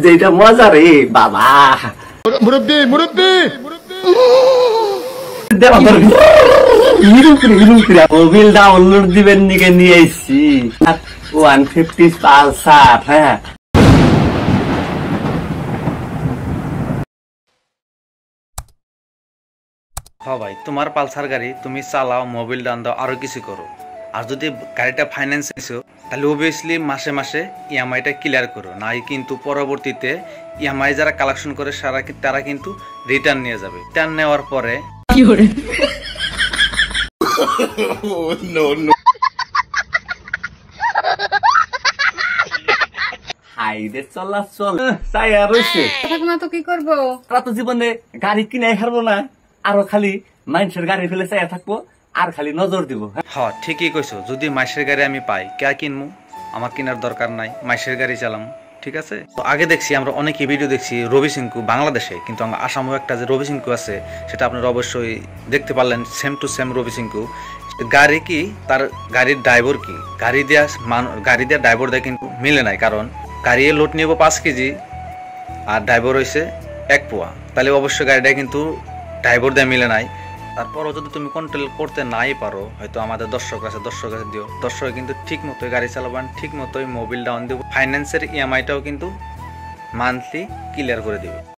যেটা মজা রে বাবা মুরব্বি মুরব্বি মোবিল ডাউনলোড দিবেন নিকে নিয়ে এসছি 150 পালসার। হ্যাঁ ভাই তোমার পালসার গাড়ি তুমি চালাও, মোবিল ডাউন দাও, আরো কিছু করো। আর যদি গাড়িটা ফাইন্যান্স নিছো তাহলে অবভিয়াসলি মাসে মাসে ইএমআইটা ক্লিয়ার করো, নাই কিন্তু পরবর্তীতে ইএমআই যারা কালেকশন করে তারা কিন্তু রিটার্ন নিয়ে যাবে। রিটার্ন নেওয়ার পরে হাইরে চলাচল তাই আর রয়েছে না তো কি করবো? তারা তো জীবনে গাড়ি কিনে হারবো না, আরো খালি মানুষের গাড়ি ফেলে চাইয়া থাকবো আর খালি নজর দিব। হ্যাঁ ঠিকই কইছো, যদি মাসের গাড়ি আমি পাই কে কিনবো, আমার কেনার দরকার নাই, মাসের গাড়ি চালাম। ঠিক আছে, তো আগে দেখছি আমরা অনেকে ভিডিও দেখছি রবি সিংকু বাংলাদেশে, কিন্তু আসামও একটা যে রবি সিংকু আছে সেটা আপনারা অবশ্যই দেখতে পারলেন, সেম টু সেম রবি সিংকু। গাড়ি কি তার গাড়ির ড্রাইভার কি গাড়ি দেওয়া ড্রাইভার দেয় কিন্তু মিলে নাই, কারণ গাড়ি লোড নিব 5 কেজি আর ড্রাইভার হয়েছে 1 পোয়া, তাহলে অবশ্যই গাড়িটা কিন্তু ড্রাইভার দেয় মিলে নাই। তারপরও যদি তুমি কন্ট্রোল করতে নাই পারো, হয়তো আমাদের দর্শক আছে দিও, দর্শক কিন্তু ঠিক মতোই গাড়ি চালাবেন, ঠিক মতোই মোবিল ডাউন দেবো, ফাইন্যান্সের ইএমআইটাও কিন্তু মান্থলি ক্লিয়ার করে দিবে।